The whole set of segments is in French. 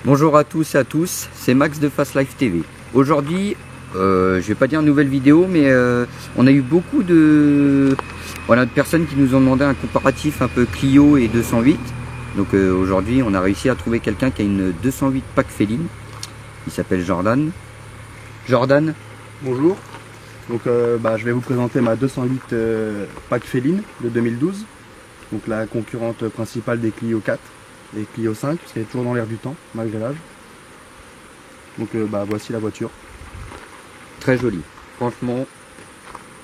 Bonjour à tous et à tous, c'est Max de Fast Life TV. Aujourd'hui, je vais pas dire une nouvelle vidéo, mais on a eu beaucoup de personnes qui nous ont demandé un comparatif un peu Clio et 208. Donc aujourd'hui, on a réussi à trouver quelqu'un qui a une 208 Pack Féline. Il s'appelle Jordan. Jordan. Bonjour. Donc je vais vous présenter ma 208 Pack Féline de 2012. Donc la concurrente principale des Clio 4 et Clio 5, parce qu'elle est toujours dans l'air du temps, malgré l'âge. Donc voici la voiture. Très jolie. Franchement,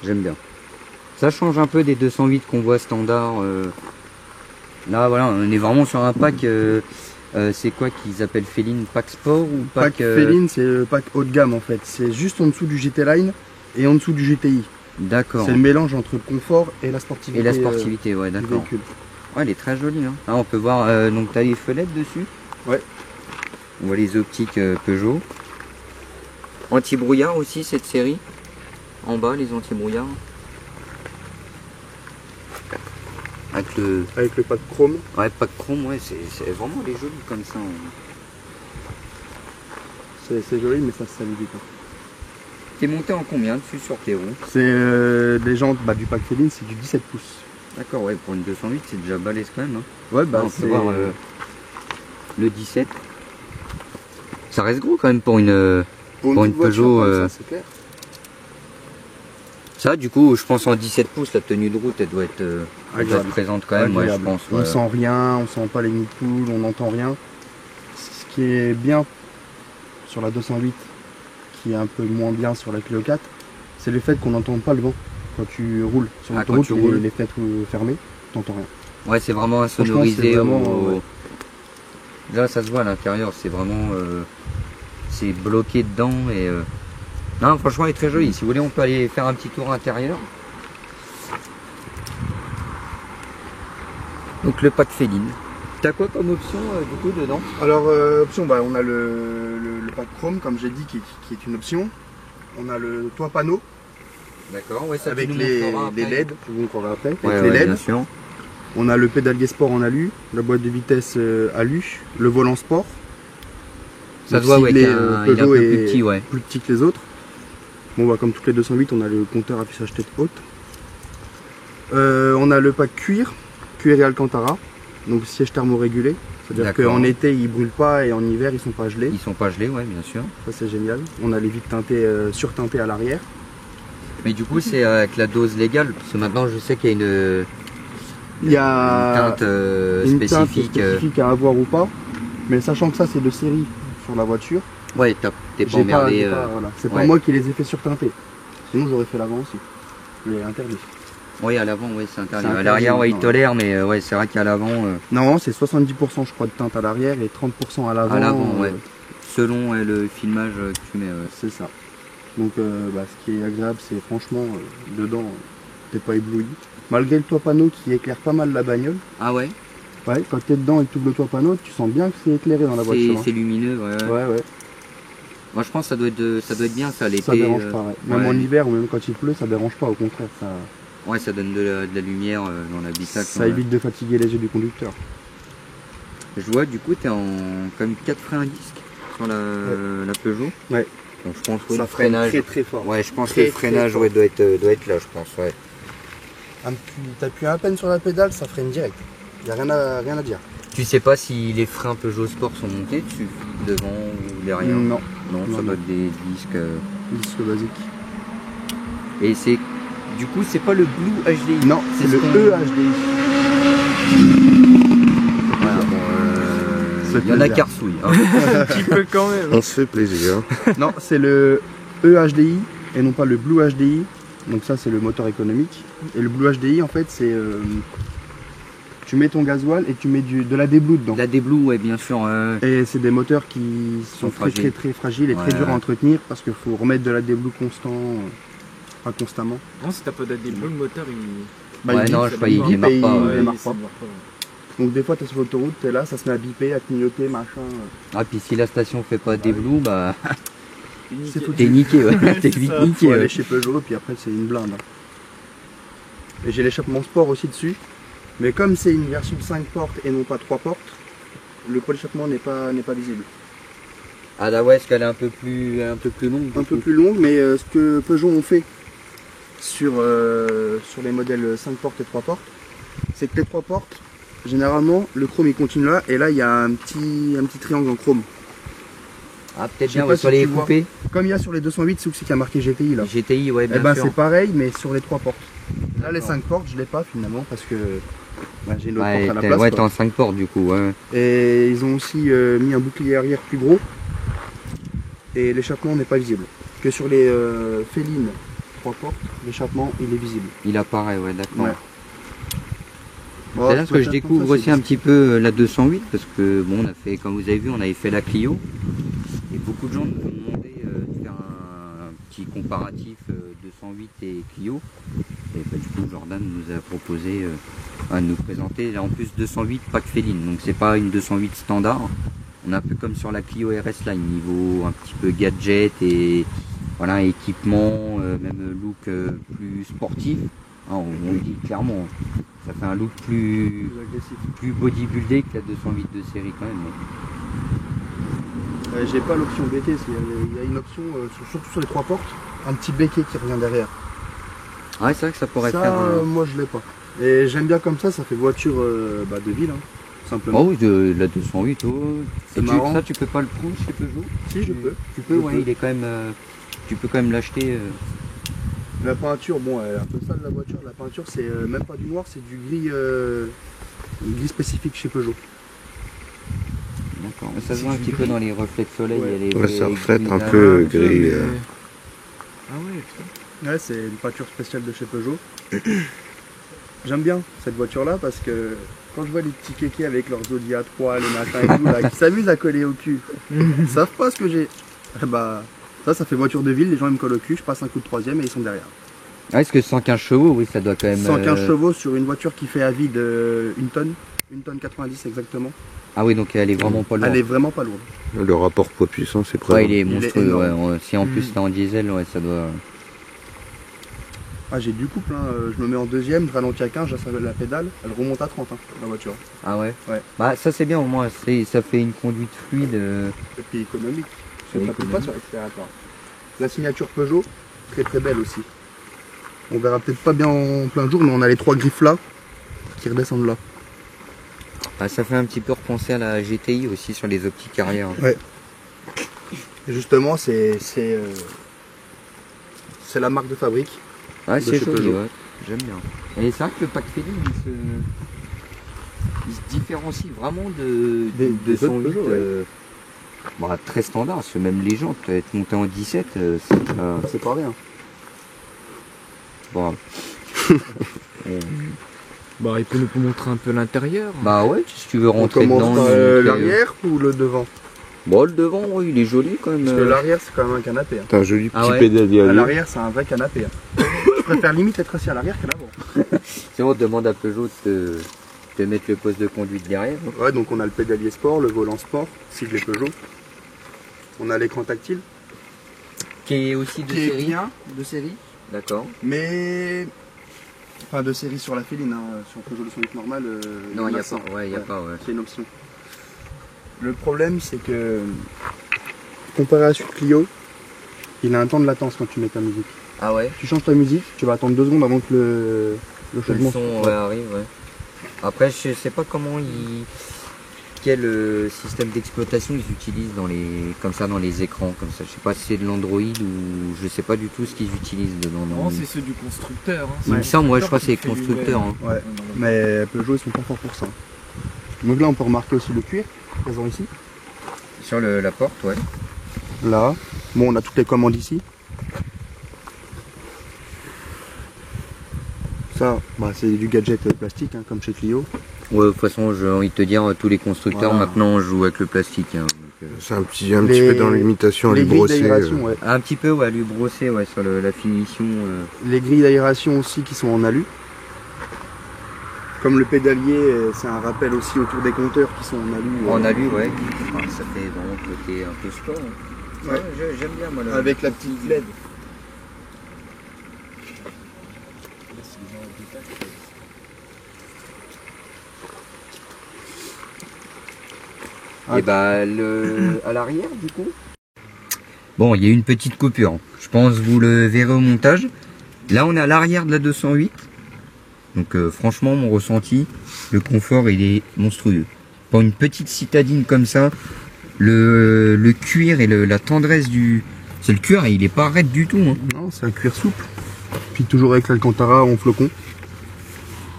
j'aime bien. Ça change un peu des 208 qu'on voit standard. Là, voilà, on est vraiment sur un pack. C'est quoi qu'ils appellent Féline? Pack Sport ou Pack Féline, c'est le pack haut de gamme en fait. C'est juste en dessous du GT Line et en dessous du GTI. D'accord. C'est le mélange entre le confort et la sportivité. Et la sportivité, ouais, d'accord. Ouais, elle est très jolie. Hein. Ah, on peut voir, donc tu as les fenêtres dessus. Ouais. On voit les optiques Peugeot. Anti-brouillard aussi, cette série. En bas, les anti-brouillards. Avec le pack chrome. Ouais, pack chrome, ouais, c'est vraiment les jolis comme ça. C'est joli, mais ça se salit vite. T'es monté en combien dessus sur tes roues? C'est des jantes du pack Féline, c'est du 17 pouces. D'accord, ouais, pour une 208, c'est déjà balèze quand même. Hein. Ouais, on peut voir le 17. Ça reste gros quand même pour une Peugeot. Ça, c'est clair. Ça, du coup, je pense en 17 pouces, la tenue de route, elle doit être présente quand même, ouais, je pense. On sent rien, on sent pas les nids de poule, on n'entend rien. Ce qui est bien sur la 208, qui est un peu moins bien sur la Clio 4, c'est le fait qu'on n'entend pas le vent. Quand tu roules sur l'autoroute, les fenêtres fermées, tu n'entends rien. Ouais, c'est vraiment insonorisé. Là, ça se voit à l'intérieur, c'est vraiment c'est bloqué dedans. Et non, franchement, elle est très jolie. Si vous voulez, on peut aller faire un petit tour intérieur. Donc, le pack Féline. T'as quoi comme option du coup dedans? Alors, option, on a le pack chrome, comme j'ai dit, qui est une option. On a le toit panneau. D'accord, ouais, ça avec les LED, vous comprendrez après, ouais, avec les LED. Bien sûr. On a le pédalier sport en alu, la boîte de vitesse alu, le volant sport. Ça se voit, ouais, il est un peu plus petit, ouais. Plus petit que les autres. Bon, comme toutes les 208, on a le compteur affichage tête haute. On a le pack cuir et Alcantara, donc siège thermorégulé. C'est-à-dire qu'en été, ils brûlent pas et en hiver, ils sont pas gelés. Ils sont pas gelés, ouais, bien sûr. Ça, c'est génial. On a les vitres teintées, surteintées à l'arrière. Mais du coup, c'est avec la dose légale, parce que maintenant, je sais qu'il y a une teinte spécifique à avoir ou pas. Mais sachant que ça, c'est de série sur la voiture. Ouais, t'es pas emmerdé. Voilà. C'est pas moi qui les ai fait surteinter. Sinon, j'aurais fait l'avant aussi. Mais interdit. Oui, à l'avant, oui, c'est interdit. À l'arrière, ouais, il tolère, mais ouais, c'est vrai qu'à l'avant. Non, c'est 70% je crois de teinte à l'arrière et 30% à l'avant. À l'avant, ouais. Selon le filmage que tu mets. C'est ça. Donc, ce qui est agréable, c'est franchement, dedans, t'es pas ébloui. Malgré le toit panneau qui éclaire pas mal la bagnole. Ah ouais? Ouais, quand t'es dedans et que tu ouvres le toit panneau, tu sens bien que c'est éclairé dans la voiture. C'est lumineux, ouais. Ouais. Moi, je pense que ça doit être bien, ça, l'été. Ça dérange pas, ouais. Même en hiver ou même quand il pleut, ça dérange pas, au contraire. Ça... Ouais, ça donne de la lumière dans l'habitacle. Ça évite de fatiguer les yeux du conducteur. Je vois, du coup, t'es en comme 4 freins à disque sur la Peugeot. Ouais. Donc je pense que ça le freinage très fort. Ouais, je pense que le freinage doit être là, je pense, ouais. T'appuies à peine sur la pédale, ça freine direct. Y a rien à dire. Tu sais pas si les freins Peugeot Sport sont montés dessus, devant ou derrière? Non. Ça doit être des disques. Disques basiques. Et c'est du coup c'est pas le Blue HDI. Non, c'est le EHDI. Voilà, il y en a qui ressouillent. Hein. Un petit peu quand même. On se fait plaisir. Non, c'est le EHDI et non pas le Blue HDI. Donc ça, c'est le moteur économique. Et le Blue HDI, en fait, c'est... tu mets ton gasoil et tu mets de la D-Blue dedans. La D-Blue, ouais, bien sûr. Et c'est des moteurs qui sont très fragiles et très durs à entretenir parce qu'il faut remettre de la D-Blue pas constamment. Non, si t'as pas de D-Blue, le moteur, il démarre pas. Donc des fois, tu es sur l'autoroute, tu es là, ça se met à biper, à clignoter, machin. Ah, puis si la station fait pas D-Blue, bah... T'es niqué, ouais. T'es vite niqué. Faut aller chez Peugeot, puis après, c'est une blinde. Et j'ai l'échappement sport aussi dessus. Mais comme c'est une version 5 portes et non pas 3 portes, le pôle d'échappement n'est pas visible. Ah là ouais, est-ce qu'elle est un peu plus longue? Un peu plus longue, mais ce que Peugeot ont fait sur les modèles 5 portes et 3 portes, c'est que les 3 portes, généralement, le chrome il continue là, et là il y a un petit triangle en chrome. Ah peut-être Je sais bien, pas ouais, si sur les tu vois. coupés. Comme il y a sur les 208, c'est aussi qu'il y a marqué GTI là. GTI, ouais, Et bien ben sûr. c'est pareil, mais sur les 3 portes. Là les D'accord. 5 portes, je l'ai pas finalement parce que j'ai une autre Ouais, porte à la t'es place. ouais, quoi. t'es en 5 portes du coup, ouais. Et ils ont aussi mis un bouclier arrière plus gros. Et l'échappement n'est pas visible. Que sur les Félines 3 portes, l'échappement il est visible. Il apparaît, ouais, d'accord. Ouais. C'est là que je découvre aussi un petit peu la 208 parce que bon, on a fait, comme vous avez vu, on avait fait la Clio et beaucoup de gens nous ont demandé de faire un petit comparatif 208 et Clio et bah, du coup Jordan nous a proposé de nous présenter en plus 208 pack féline, donc c'est pas une 208 standard, on est un peu comme sur la Clio RS Line niveau un petit peu gadget et voilà équipement, même look plus sportif. Ah, on le dit clairement, ça fait un look plus bodybuildé que la 208 de série quand même. J'ai pas l'option béquet, il y a une option, surtout sur les 3 portes, un petit béquet qui revient derrière. Ouais, c'est vrai que ça pourrait Ça, faire. moi je l'ai pas. Et j'aime bien comme ça fait voiture de ville, hein, simplement. Oh oui, de la 208. Oh. C'est Et marrant. ça, tu peux pas le prendre chez Peugeot? Si, je peux. Tu peux, Je ouais, peux. il est quand même. Tu peux quand même l'acheter. La peinture, bon, elle est un peu sale la voiture. La peinture, c'est même pas du noir, c'est du gris, gris spécifique chez Peugeot. D'accord. Ça se voit un petit peu dans les reflets de soleil. Ouais. Elle est Ouais, ça reflète un grisâtre. peu gris. Ah ouais, putain. Ouais, c'est une peinture spéciale de chez Peugeot. J'aime bien cette voiture-là parce que quand je vois les petits kékés avec leurs Audi A3, les machins et tout, là, qui s'amusent à coller au cul, ils savent pas ce que j'ai. Bah, ça fait voiture de ville, les gens ils me collent au cul, je passe un coup de troisième et ils sont derrière. Ah, est-ce que 115 chevaux, oui, ça doit quand même. 115 chevaux sur une voiture qui fait à vide une tonne 90 exactement. Ah oui, donc elle est vraiment pas lourde. Elle est vraiment pas lourde. Le rapport poids-puissance est présent. Ouais, il est Il est monstrueux. énorme. Ouais. Si en plus t'es en diesel, ouais, ça doit. Ah, j'ai du couple, hein. Je me mets en deuxième, je ralentis à 15, j'accélère la pédale, elle remonte à 30 hein, la voiture. Ah ouais. Ouais. Bah ça c'est bien au moins. Ça fait une conduite fluide. Et puis économique. C'est Je ne pas économique. sur l'accélérateur. La signature Peugeot, très très belle aussi. On verra peut-être pas bien en plein jour, mais on a les 3 griffes là qui redescendent là. Ah, ça fait un petit peu repenser à la GTI aussi sur les optiques arrière. Et justement, c'est la marque de fabrique. Ouais, de c'est chez joli, Peugeot. ouais. J'aime bien. Et c'est vrai que le pack féline, il se différencie vraiment de Des 208 autres Peugeot, ouais. bah, très standard, parce que même les jantes, être monté en 17, c'est pas... C'est pas rien. Bon. Bah, il peut nous montrer un peu l'intérieur. Bah ouais, si tu veux On rentrer commence dedans... par montrer, l'arrière ou le devant? Bon, le devant, oui, il est joli quand même. Parce que l'arrière, c'est quand même un canapé. Hein. T'as un joli Ah petit ouais. pédalier à À lui. l'arrière, c'est un vrai canapé. Hein. Je préfère limite être assis à l'arrière qu'à l'avant. Sinon, on demande à Peugeot de te mettre le poste de conduite derrière. Ouais, donc on a le pédalier sport, le volant sport, sigle Peugeot. On a l'écran tactile. Qui est aussi de Qui est série. bien, de série. D'accord. Mais. Enfin, de série sur la féline, hein. Sur Peugeot 208 normal. Non, il n'y a ça. pas. Ouais, il y a pas, ouais. C'est une option. Le problème, c'est que. Comparé à celui de Clio, il a un temps de latence quand tu mets ta musique. Ah ouais. Tu changes ta musique, tu vas attendre 2 secondes avant que le Le changement son ouais, arrive, ouais. Après, je sais pas comment ils... Quel système d'exploitation ils utilisent dans les... comme ça dans les écrans, comme ça. Je sais pas si c'est de l'Android ou je sais pas du tout ce qu'ils utilisent dedans. Non, c'est ceux du constructeur. Hein. Il me semble, ouais, je crois que c'est qui fait du constructeur. web. Hein. Ouais. Mais Peugeot, ils sont pas forts pour ça. Donc là, on peut remarquer aussi le cuir présent ici. Sur la porte, ouais. Là. Bon, on a toutes les commandes ici. Ça, bah, c'est du gadget plastique, hein, comme chez Clio. Ouais, de toute façon, j'ai envie de te dire, tous les constructeurs Voilà. maintenant jouent avec le plastique. Hein, donc, C'est un petit peu dans l'imitation à les lui grilles brosser. d'aération, ouais. Un petit peu, ouais, à lui brosser, ouais, sur la finition. Les grilles d'aération aussi qui sont en alu. Comme le pédalier, c'est un rappel aussi autour des compteurs qui sont en alu. En alu, ouais. Enfin, ça fait vraiment côté un peu sport. Hein. Ouais. Ouais, j'aime bien, moi. Avec la petite LED. Et bah, à l'arrière, du coup, Bon, il y a eu une petite coupure. Je pense que vous le verrez au montage. Là, on est à l'arrière de la 208. Donc franchement, mon ressenti, le confort, il est monstrueux. Pour une petite citadine comme ça, le cuir et la tendresse du... C'est le cuir et il est pas raide du tout. Hein. Non, c'est un cuir souple. Puis toujours avec l'Alcantara en flocon.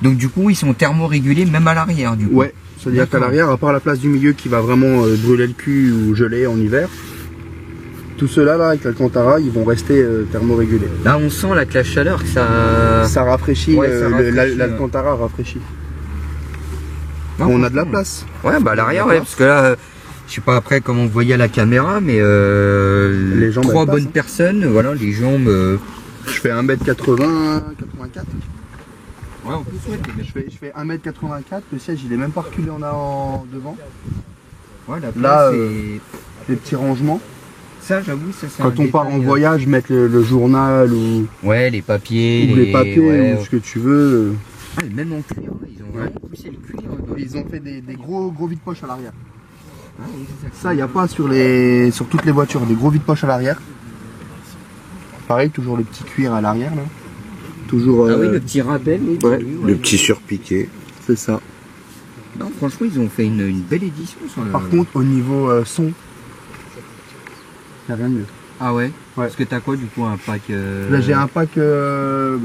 Donc du coup, ils sont thermorégulés même à l'arrière du coup. Ouais, c'est-à-dire qu'à l'arrière, à part la place du milieu qui va vraiment brûler le cul ou geler en hiver, tout cela là avec l'Alcantara, ils vont rester thermorégulés. Là, on sent là que la chaleur, que ça... Ça rafraîchit, Ouais, ça rafraîchit, l'Alcantara rafraîchit. Non, on a de la place. Ouais, bah à l'arrière, ouais, parce que là, je sais pas après comment vous voyez à la caméra, mais les jambes, 3 elles bonnes passent, personnes, voilà, les jambes... Je fais 1m80, 84. Ouais, on peut souhaiter. Je fais 1m84, le siège il est même pas reculé en avant devant. Ouais, la place Là, est... les petits rangements. Ça, j'avoue, ça c'est Quand on part en voyage, mettre le journal ou, Ouais, les papiers. ou les papiers ouais, ou ce que tu veux. Ah, et même en cuir, ils ont vraiment poussé le cuir. Ils ont fait des gros vides-poches à l'arrière. Ah, oui, c'est Ça, il n'y a pas sur toutes les voitures, des gros vides-poches à l'arrière. Pareil, toujours le petit cuir à l'arrière là. Toujours. Ah oui, le petit rappel. Oui, ouais, Le petit surpiqué. c'est ça. Non, franchement, ils ont fait une belle édition sur le... Par contre, au niveau son, il n'y a rien de mieux. Ah ouais, Ouais. Parce que t'as quoi du coup, un pack Là, j'ai un pack, je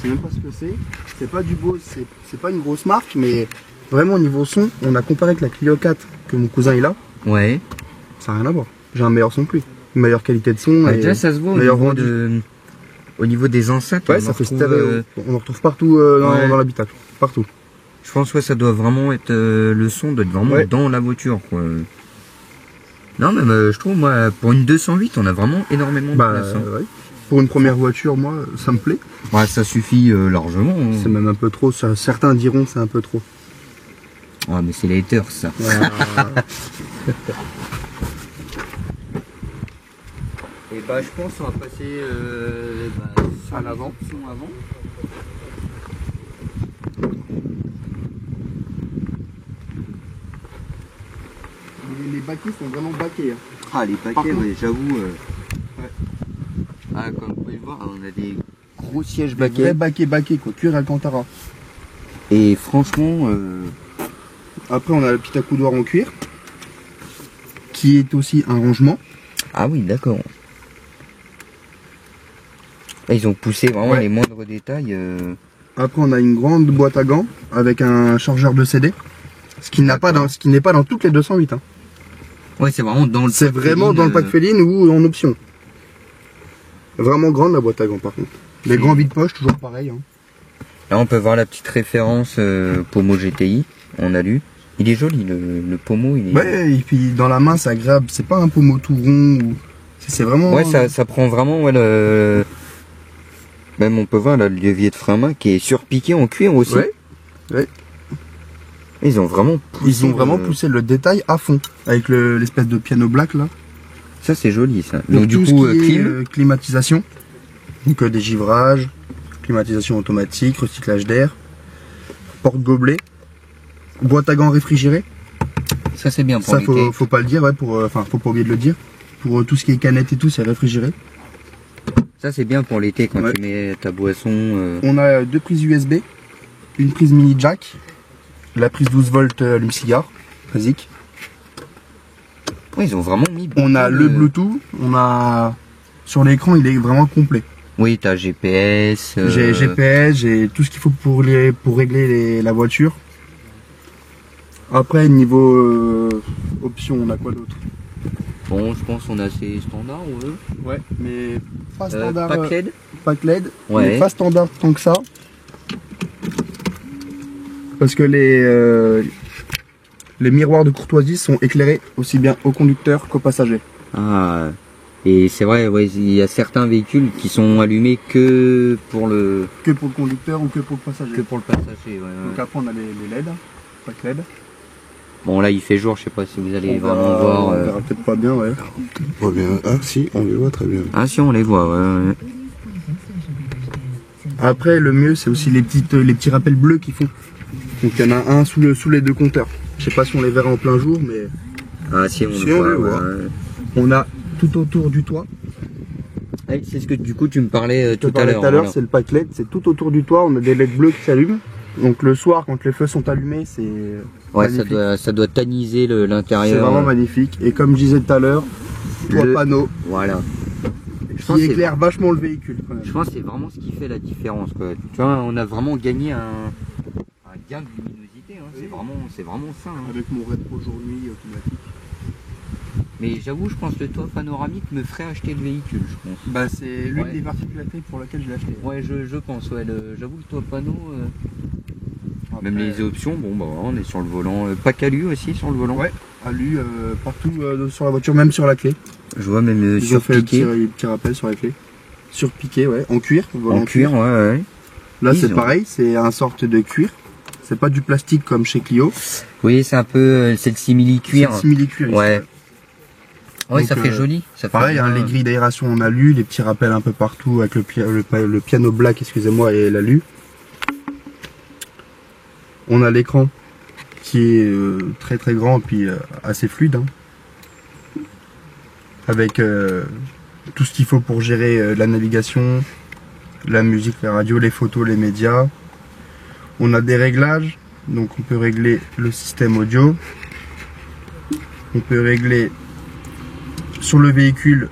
sais même pas ce que c'est. C'est pas du beau, c'est pas une grosse marque, mais vraiment au niveau son, on a comparé avec la Clio 4 que mon cousin il a, Ouais. ça n'a rien à voir. J'ai un meilleur son que lui, une meilleure qualité de son. Ouais, et déjà, ça se voit meilleur rendu. au niveau des enceintes. Ouais, on ça en fait retrouve, stéréo. On en retrouve partout ouais. dans l'habitacle, partout. Je pense que ça doit vraiment être... le son doit être vraiment Ouais. dans la voiture, quoi. Non, même, je trouve, moi, pour une 208, on a vraiment énormément de place. Hein. Ouais. Pour une première voiture, moi, ça me plaît. Ouais, ça suffit largement. Hein. C'est même un peu trop, certains diront c'est un peu trop. Ah, mais c'est les haters, ça. Et bah, je pense qu'on va passer à l'avant. Avant. Les baquets sont vraiment baquets. Hein. Ah, les Par paquets, contre- ouais, j'avoue. Ouais. Ah, comme vous pouvez le voir, on a des gros sièges Des vrais baquets. baquets quoi, cuir Alcantara. Et franchement, Après on a le petit accoudoir en cuir, qui est aussi un rangement. ah oui, d'accord. Là, ils ont poussé vraiment Ouais. les moindres détails. Après on a une grande boîte à gants avec un chargeur de CD. Ce qui n'est pas dans toutes les 208. Hein. Ouais, c'est vraiment dans le C'est pack vraiment Féline, dans le pack Féline ou en option. Vraiment grande la boîte à gants par contre. Les grands vides-poches, toujours pareil. Hein. Là, on peut voir la petite référence Pomo GTI. On a lu. Il est joli, le Pomo. Il est... Ouais, et puis dans la main c'est agréable. C'est pas un pommeau tout rond. C'est vraiment. Ouais, ça prend vraiment ouais, le... Même on peut voir là, le levier de frein à main qui est surpiqué en cuir aussi. Ouais. Ouais. Ils ont vraiment poussé le détail à fond. Avec l'espèce de piano black là. Ça, c'est joli, ça. Donc, Donc, du tout coup, ce qui est, clim. climatisation. Donc des givrages, climatisation automatique, recyclage d'air, porte-gobelet, boîte à gants réfrigérée. Ça, c'est bien pour Ça, l'été. faut pas le dire, ouais, faut pas oublier de le dire. Pour tout ce qui est canette et tout, c'est réfrigéré. Ça, c'est bien pour l'été quand Ouais. tu mets ta boisson. On a 2 prises USB, une prise mini jack, la prise 12 volts allume-cigare, basique. Ouais, ils ont vraiment mis. On a beaucoup le de- Bluetooth, on a sur l'écran, il est vraiment complet. Oui, t'as GPS. J'ai GPS, j'ai tout ce qu'il faut pour régler la voiture. Après, niveau options, on a quoi d'autre? Bon, je pense qu'on a assez standard, ouais. Ouais, mais pas standard. Pack LED. Pack LED, Ouais. mais pas standard tant que ça. Parce que les miroirs de courtoisie sont éclairés aussi bien au conducteur qu'au passager. Ah. Et c'est vrai, ouais, il y a certains véhicules qui sont allumés que pour le Que pour le conducteur ou que pour le passager. pour le passager. Ouais, Donc après on a les LED, pack LED. Bon, là, il fait jour. Je sais pas si vous allez On vraiment verra- voir. On verra peut-être pas bien, ouais. Pas bien. Ah si, on les voit très bien. Ah si, on les voit. Ouais. Après le mieux c'est aussi les petits rappels bleus qu'ils font. Donc il y en a un sous les deux compteurs. Je sais pas si on les verra en plein jour, mais Ah si, on Si, le on voit. le voit. ouais. On a tout autour du toit. Ouais, c'est ce que du coup tu me parlais tout à l'heure. Voilà. C'est le pack LED, c'est tout autour du toit, on a des LED bleus qui s'allument. Donc le soir, quand les feux sont allumés, c'est ouais, ça doit tamiser l'intérieur. C'est vraiment magnifique. Et comme je disais tout à l'heure, toit panneau. Voilà. Qui éclaire vachement le véhicule. Quand même. Je pense que c'est vraiment ce qui fait la différence, quoi. Tu vois, on a vraiment gagné un gain de luminosité. Hein. Oui. C'est vraiment ça. Hein. Avec mon rétro jour-nuit automatique. Mais j'avoue, je pense que le toit panoramique me ferait acheter le véhicule, je pense. Bah c'est l'une des particularités pour laquelle je l'ai acheté. Ouais, je pense, ouais. J'avoue, le toit panneau... Après, même les options, bon bah on est sur le volant. Pack alu aussi sur le volant. Ouais, alu partout sur la voiture, même sur la clé. Je vois même sur fait le petit rappel sur la clé. Surpiqué, ouais, en cuir. En cuir, ouais. Là c'est pareil, c'est un sorte de cuir. C'est pas du plastique comme chez Clio. Oui, c'est un peu, c'est le simili-cuir. C'est le simili-cuir. Ouais. Ouais, donc, ça fait joli. Ça pareil, fait les grilles d'aération en alu, les petits rappels un peu partout avec le piano black, excusez-moi, et l'alu. On a l'écran qui est très très grand et puis assez fluide. Hein. Avec tout ce qu'il faut pour gérer la navigation, la musique, la radio, les photos, les médias. On a des réglages, donc on peut régler le système audio. On peut régler sur le véhicule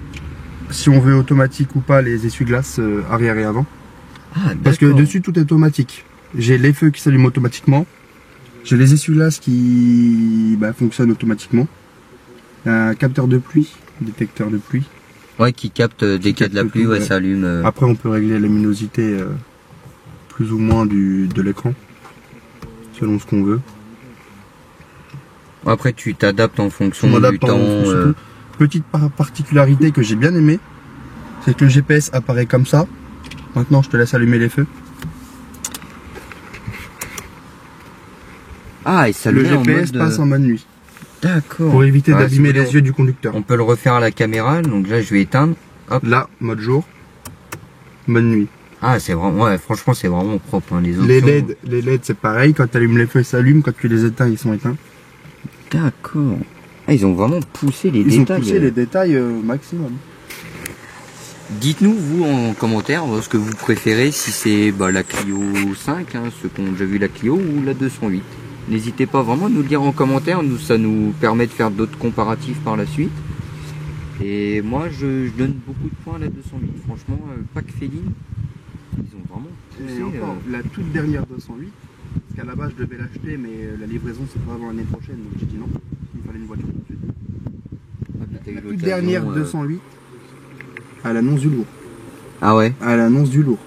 si on veut automatique ou pas les essuie-glaces arrière et avant. Ah, parce que dessus tout est automatique. J'ai les feux qui s'allument automatiquement. J'ai les essuie-glaces qui fonctionnent automatiquement. Un capteur de pluie, détecteur de pluie. Ouais, qui capte dès qu'il y a de la pluie, ouais, ça allume. Après, on peut régler la luminosité plus ou moins de l'écran, selon ce qu'on veut. Après, tu t'adaptes en fonction du temps. Petite particularité que j'ai bien aimé, c'est que le GPS apparaît comme ça. Maintenant, je te laisse allumer les feux. Ah, et ça le GPS passe en mode nuit. D'accord. Pour éviter d'abîmer les yeux du conducteur. On peut le refaire à la caméra, donc là je vais éteindre. Hop. Là, mode jour, mode nuit. Ah, c'est vraiment, ouais, franchement c'est vraiment propre, hein, les options. Les LED c'est pareil, quand tu allumes les feux ils s'allument, quand tu les éteins ils sont éteints. D'accord. Ah, ils ont vraiment poussé les détails. Ils ont poussé les détails au maximum. Dites-nous vous en commentaire ce que vous préférez, si c'est la Clio 5, hein, ceux qui ont déjà vu la Clio, ou la 208. N'hésitez pas vraiment à nous le dire en commentaire, ça nous permet de faire d'autres comparatifs par la suite. Et moi je donne beaucoup de points à la 208, franchement, pack Féline, ils ont vraiment poussé. Et encore, la toute dernière 208, parce qu'à la base je devais l'acheter, mais la livraison c'est pas avant l'année prochaine, donc j'ai dit non, il fallait une voiture tout de suite. La toute dernière 208, elle annonce du lourd. Ah ouais? Elle annonce du lourd.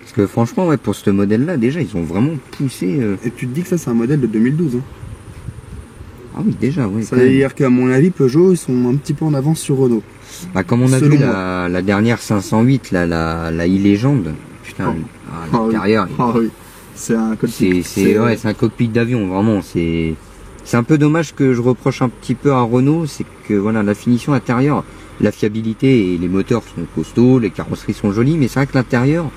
Parce que franchement, ouais, pour ce modèle-là, déjà, ils ont vraiment poussé. Et tu te dis que ça, c'est un modèle de 2012. Hein. Ah oui, déjà, oui. Ça veut dire qu'à mon avis, Peugeot, ils sont un petit peu en avance sur Renault. Comme on a vu la dernière 508, la e-légende. Putain, l'intérieur. Oui. C'est un cockpit. C'est un cockpit d'avion, vraiment. C'est un peu dommage que je reproche un petit peu à Renault, c'est que voilà, la finition intérieure, la fiabilité et les moteurs sont costauds, les carrosseries sont jolies, mais c'est vrai que l'intérieur.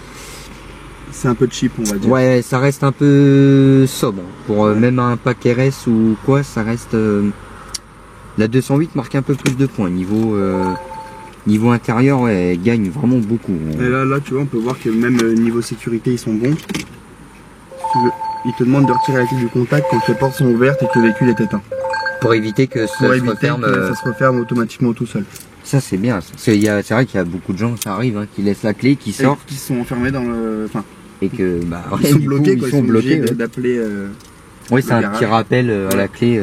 C'est un peu cheap, on va dire. Ouais, ça reste un peu sobre. Pour même un pack RS ou quoi, ça reste... La 208 marque un peu plus de points. Niveau intérieur, ouais, elle gagne vraiment beaucoup. Et là, tu vois, on peut voir que même niveau sécurité, ils sont bons. Si tu veux, ils te demandent de retirer la clé du contact quand les portes sont ouvertes et que le véhicule est éteint. Pour éviter que ça se referme automatiquement tout seul. Ça, c'est bien. C'est vrai qu'il y a beaucoup de gens, ça arrive, hein, qui laissent la clé, qui sortent. Qui sont enfermés dans le... Et que ils sont bloqués, ils sont bloqués d'appeler oui, c'est un petit rappel à la clé,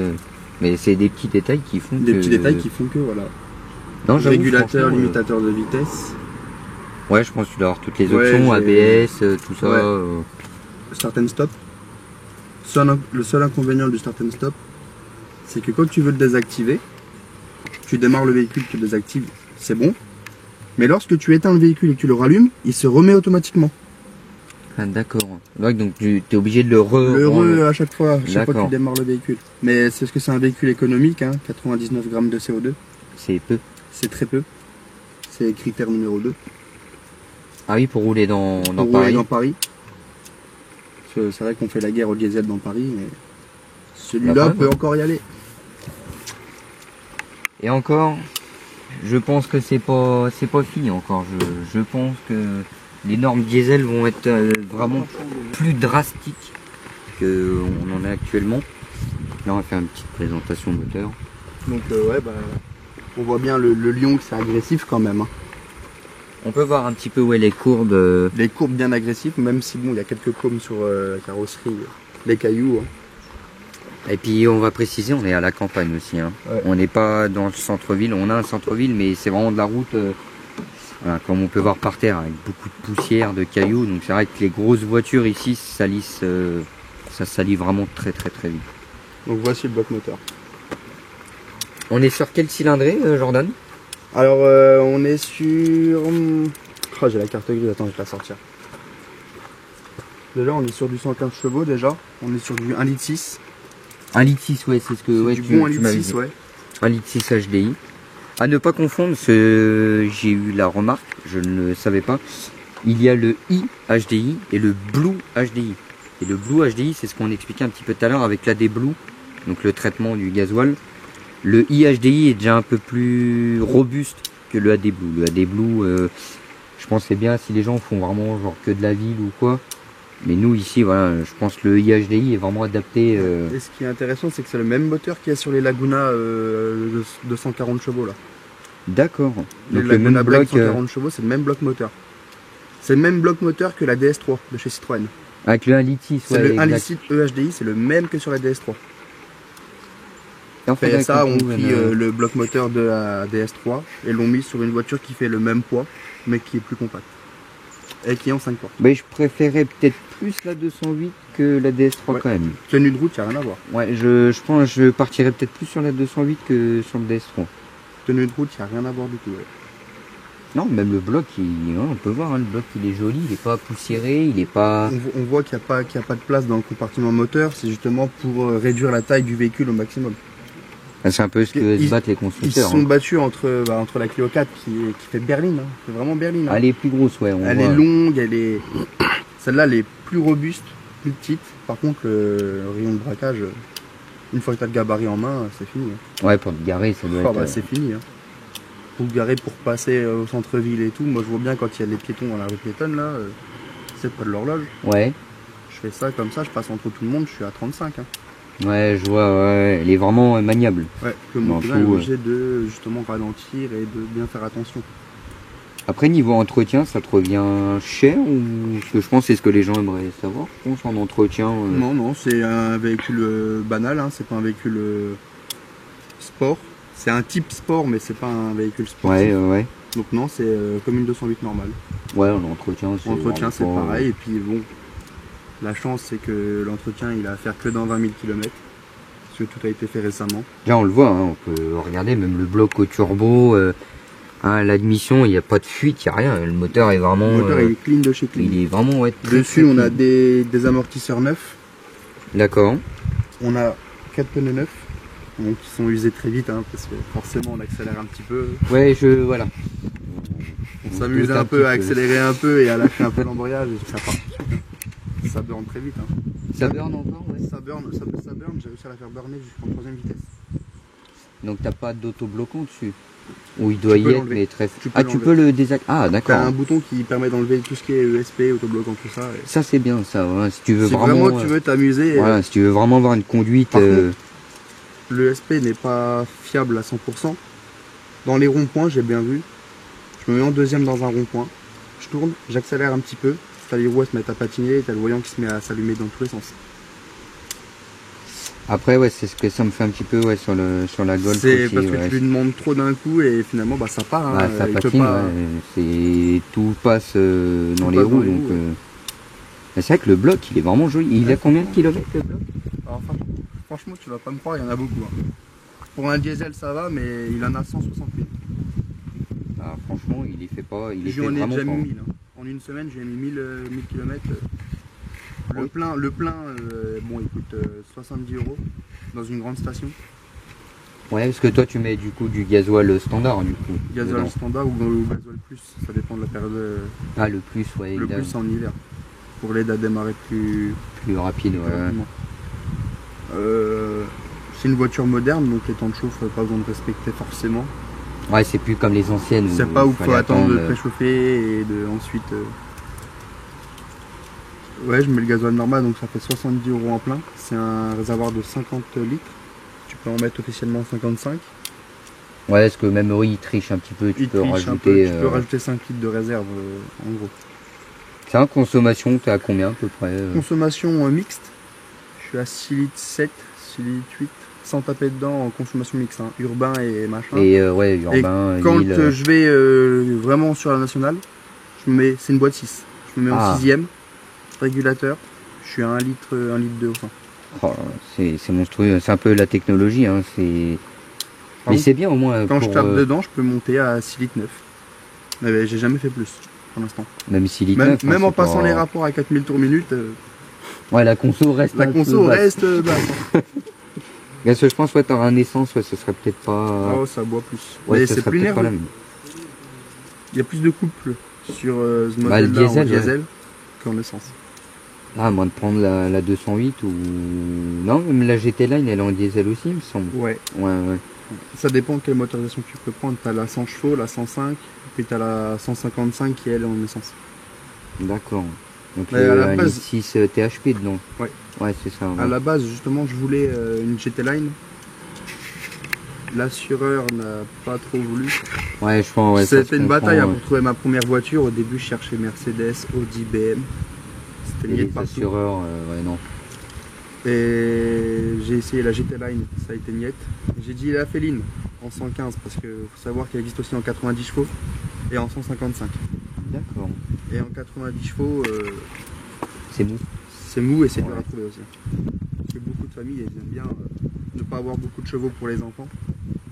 mais c'est des petits détails qui font que voilà. Non, régulateur, limitateur de vitesse. Ouais, je pense que tu dois avoir toutes les options, ABS, tout ça. Ouais. Start and stop. Le seul inconvénient du start and stop, c'est que quand tu veux le désactiver, tu démarres le véhicule, tu le désactives, c'est bon. Mais lorsque tu éteins le véhicule et que tu le rallumes, il se remet automatiquement. Ah, d'accord. Donc tu es obligé de le à chaque fois que tu démarres le véhicule. Mais c'est parce que c'est un véhicule économique, hein, 99 grammes de CO2. C'est peu. C'est très peu. C'est critère numéro 2. Ah oui, pour rouler dans Paris. Rouler dans Paris. C'est vrai qu'on fait la guerre au diesel dans Paris, mais celui-là peut encore y aller. Et encore, Je pense que c'est pas fini encore. Je pense que les normes diesel vont être vraiment plus drastiques qu'on en est actuellement. Là, on va faire une petite présentation moteur. Donc ouais, bah, on voit bien le lion que c'est agressif quand même. Hein. On peut voir un petit peu les courbes. Les courbes bien agressives, même si bon, il y a quelques paumes sur la carrosserie, les cailloux. Hein. Et puis on va préciser, on est à la campagne aussi. Hein. Ouais. On n'est pas dans le centre-ville. On a un centre-ville, mais c'est vraiment de la route, voilà, comme on peut voir par terre, avec beaucoup de poussière, de cailloux. Donc c'est vrai que les grosses voitures ici salissent, ça salit vraiment très vite. Donc voici le bloc moteur. On est sur quel cylindrée, Jordan? Alors on est sur... Oh, j'ai la carte grise, attends, je vais la sortir. Déjà on est sur du 115 chevaux déjà. On est sur du 1,6 litre. 1,6 litre, ouais, c'est ce que du bon 1,6 litre, ouais. 1,6 litre HDI. À ne pas confondre, j'ai eu la remarque, je ne le savais pas. Il y a le iHDI et le Blue HDI. Et le Blue HDI, c'est ce qu'on expliquait un petit peu tout à l'heure avec l'AD Blue, donc le traitement du gasoil. Le iHDI est déjà un peu plus robuste que le AD Blue. Le AD Blue, je pense c'est bien si les gens font vraiment genre que de la ville ou quoi. Mais nous ici, voilà, je pense que le iHDI est vraiment adapté. Et ce qui est intéressant, c'est que c'est le même moteur qu'il y a sur les Laguna de 140 chevaux là. D'accord. Les Donc Laguna le même Black bloc 140 chevaux, c'est le même bloc moteur. C'est le même bloc moteur que la DS3 de chez Citroën. avec le 1,6 litre. C'est le 1,6 litre EHDI, c'est le même que sur la DS3. Et ça, on pris le bloc moteur de la DS3 et l'ont mis sur une voiture qui fait le même poids, mais qui est plus compacte. Et qui est en 5 portes. Mais je préférais peut-être plus la 208 que la DS3 ouais. quand même. Tenue de route, il n'y a rien à voir. Ouais, je pense que je partirais peut-être plus sur la 208 que sur le DS3. Tenue de route, il n'y a rien à voir du tout. Ouais. Non, même le bloc, on peut voir, hein, le bloc il est joli, il n'est pas poussiéré, il n'est pas... On voit qu'il n'y a pas de place dans le compartiment moteur, c'est justement pour réduire la taille du véhicule au maximum. C'est un peu ce que se battent les Ils constructeurs. se sont hein. battus entre la Clio 4 qui fait berline, hein. C'est vraiment berline. Hein. Elle est plus grosse, ouais. Elle est longue, celle-là elle est plus robuste, plus petite. Par contre le rayon de braquage, une fois que tu as le gabarit en main, c'est fini. Hein. Ouais, pour te garer, ça doit être... Bah, c'est fini. Hein. Pour te garer, pour passer au centre-ville et tout, moi je vois bien quand il y a les piétons dans la rue piétonne là, c'est près de l'horloge. Ouais. Je fais ça comme ça, je passe entre tout le monde, je suis à 35. Hein. Ouais, je vois, ouais, elle est vraiment maniable. Ouais, que mon pilote est obligé de justement ralentir et de bien faire attention. Après, niveau entretien, ça te revient cher ou... Parce que je pense que c'est ce que les gens aimeraient savoir, je pense, en entretien. Non, c'est un véhicule banal, hein, c'est pas un véhicule sport. C'est un type sport, mais c'est pas un véhicule sportif. Ouais. Donc non, c'est comme une 208 normale. Ouais, l'entretien, c'est pareil, et puis bon... La chance, c'est que l'entretien, il a à faire que dans 20 000 km. Parce que tout a été fait récemment. Là, on le voit, hein, on peut regarder, même le bloc au turbo, l'admission, il n'y a pas de fuite, il n'y a rien. Le moteur est vraiment... Le moteur, il est clean de chez clean. Il est vraiment... Ouais, dessus, on a des amortisseurs neufs. D'accord. On a 4 pneus neufs. Donc, qui sont usés très vite, hein, parce que forcément, on accélère un petit peu. Ouais, voilà. On s'amuse un peu à accélérer un peu et à lâcher un peu l'embrayage et ça part. Ça burn très vite. Hein. Ça burn encore, ouais. Ça burn, j'ai réussi à la faire burner jusqu'en 3ème vitesse. Donc t'as pas d'autobloquant dessus? Ou il doit y être, mais très... Tu peux le désactiver. Ah, d'accord. T'as un bouton qui permet d'enlever tout ce qui est ESP, autobloquant, tout ça. Et... Ça c'est bien, ça. Ouais. Si tu veux vraiment tu veux t'amuser. Voilà, si tu veux vraiment avoir une conduite... L'ESP n'est pas fiable à 100%. Dans les ronds-points, j'ai bien vu. Je me mets en deuxième dans un rond-point. Je tourne, j'accélère un petit peu. T'as les roues à se mettre à patiner et t'as le voyant qui se met à s'allumer dans tous les sens. Après, ouais, c'est ce que ça me fait un petit peu sur la Golf. C'est parce que tu lui demandes trop d'un coup et finalement bah, ça part. Hein, ça patine, tout passe dans les roues. Donc, c'est vrai que le bloc, il est vraiment joli. Il a combien de kilomètres le bloc? Alors, franchement, tu vas pas me croire, il y en a beaucoup. Hein. Pour un diesel, ça va, mais il en a 160 000. Ah, franchement, il est fait pas. J'en ai déjà mis 1000. Hein. En une semaine, j'ai mis 1000 km. Le plein, bon, il coûte 70 € dans une grande station. Ouais, parce que toi, tu mets du coup du gasoil standard, du coup. Gasoil standard ou gasoil plus, ça dépend de la période. Ah, le plus, ouais. Le plus en hiver, pour l'aide à démarrer plus rapide, ouais. C'est une voiture moderne, donc les temps de chauffe, pas besoin de respecter forcément. Ouais, c'est plus comme les anciennes. C'est pas où il faut attendre de attendre, préchauffer et de ensuite. Ouais, je mets le gasoil normal, donc ça fait 70 € en plein. C'est un réservoir de 50 litres. Tu peux en mettre officiellement 55. Ouais, est-ce que même eux, ils trichent un petit peu, tu peux rajouter... Tu peux rajouter 5 litres de réserve, en gros. C'est un consommation, t'es à combien à peu près Consommation mixte, je suis à 6 litres 7, 6 litres 8, sans taper dedans en consommation mixte, hein, urbain et machin. Et ouais, urbain, et quand Lille, je vais vraiment sur la nationale, c'est une boîte 6. Je me mets en 6ème, régulateur, je suis à 1 litre 2 au fond. Oh, c'est monstrueux, c'est un peu la technologie, hein, c'est... Mais c'est bien au moins. Quand je tape dedans, je peux monter à 6 litres 9. Mais j'ai jamais fait plus pour l'instant. Même 6 litres 9. Même en passant les rapports à 4000 tours minute. Ouais, la conso reste. La conso reste basse. Parce que je pense que t'auras un essence, ouais, ce serait peut-être pas. Oh, ça boit plus. Ouais, mais c'est plus nerveux. Il y a plus de couple sur ce modèle diesel, en diesel qu'en essence. Ah, à moins de prendre la 208 ou. Non, même la GT Line, elle est en diesel aussi, il me semble. Ouais. Ouais. Ça dépend de quelle motorisation tu peux prendre. T'as la 100 chevaux, la 105, puis t'as la 155 qui elle est en essence. D'accord. Donc à la base... 6 THP dedans. Ouais. Ouais, c'est ça. Ouais. À la base, justement, je voulais une GT Line. L'assureur n'a pas trop voulu. Ouais, je pense. Ouais, c'était une bataille pour trouver ma première voiture. Au début, je cherchais Mercedes, Audi, BM. C'était les assureurs, ouais, non. Et j'ai essayé la GT Line, ça a été niette. J'ai dit la Féline en 115 parce qu'il faut savoir qu'elle existe aussi en 90 chevaux et en 155. D'accord. Et en 90 chevaux, c'est mou. C'est mou et c'est dur à trouver aussi. Parce que beaucoup de familles elles aiment bien ne pas avoir beaucoup de chevaux pour les enfants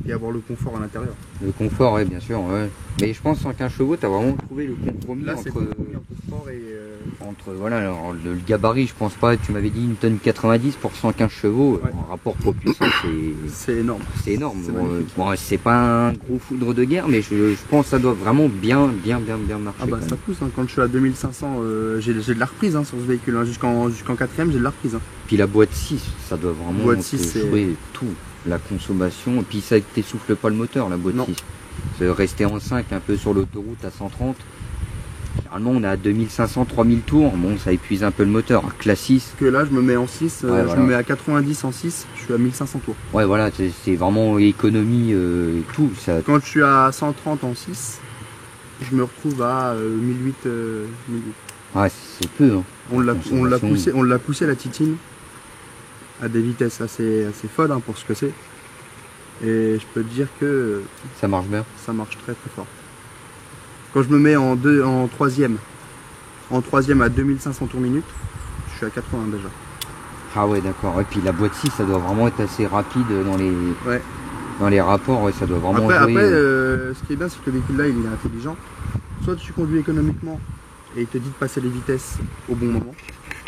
et avoir le confort à l'intérieur. Le confort, oui, bien sûr. Ouais. Mais je pense qu'en 15 chevaux, tu as vraiment trouvé le compromis. Là, entre sport et... voilà, alors, le gabarit, je pense pas, tu m'avais dit une tonne 90 pour 115 chevaux, ouais. En rapport poids-puissance, c'est énorme. C'est énorme. Bon, c'est pas un gros foudre de guerre, mais je pense que ça doit vraiment bien marcher. Ah bah ça pousse, hein. Quand je suis à 2500, j'ai de la reprise, hein, sur ce véhicule, hein. Jusqu'en 4ème, j'ai de la reprise. Hein. Puis la boîte 6, ça doit vraiment jouer tout, la consommation, et puis ça t'essouffle pas le moteur, la boîte 6. Rester en 5 un peu sur l'autoroute à 130. Généralement on est à 2500-3000 tours, bon ça épuise un peu le moteur, classe 6. Que là je me mets en 6, ouais, je me mets à 90 en 6, je suis à 1500 tours. Ouais voilà, c'est vraiment économie tout. Ça... Quand je suis à 130 en 6, je me retrouve à 1008. Ouais c'est peu. Hein. On l'a poussé la Titine à des vitesses assez folles, hein, pour ce que c'est. Et je peux te dire que ça marche bien. Ça marche très fort. Quand je me mets en 3ème à 2500 tours minute, je suis à 80 déjà. Ah ouais d'accord, et puis la boîte 6 ça doit vraiment être assez rapide dans les rapports, ouais, ça doit vraiment après ce qui est bien c'est que le véhicule là il est intelligent. Soit tu conduis économiquement et il te dit de passer les vitesses au bon moment.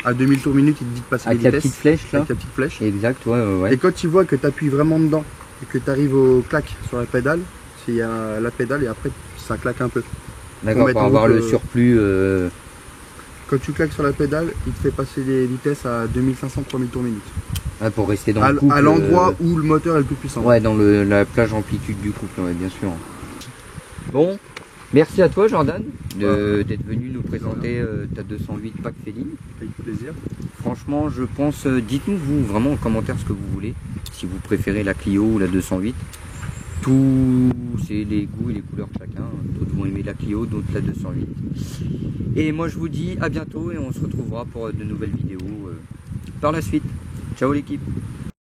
À 2000 tours minute il te dit de passer les vitesses. Avec la petite flèche là. Avec la petite flèche. Exact, ouais. Et quand tu vois que tu appuies vraiment dedans et que tu arrives au clac sur la pédale, il y a la pédale et après ça claque un peu. D'accord, pour avoir le surplus. Quand tu claques sur la pédale, il te fait passer les vitesses à 2500-3000 tours minute. Ah, pour rester dans le couple. À l'endroit où le moteur est le plus puissant. Ouais, dans la plage amplitude du couple, ouais, bien sûr. Bon, merci à toi Jordan d'être venu nous présenter ta 208 Pack Féline. Avec plaisir. Franchement, je pense, dites-nous vous vraiment en commentaire ce que vous voulez, si vous préférez la Clio ou la 208. Tout, c'est les goûts et les couleurs de chacun. D'autres vont aimer la Clio, d'autres la 208. Et moi je vous dis à bientôt et on se retrouvera pour de nouvelles vidéos par la suite. Ciao l'équipe.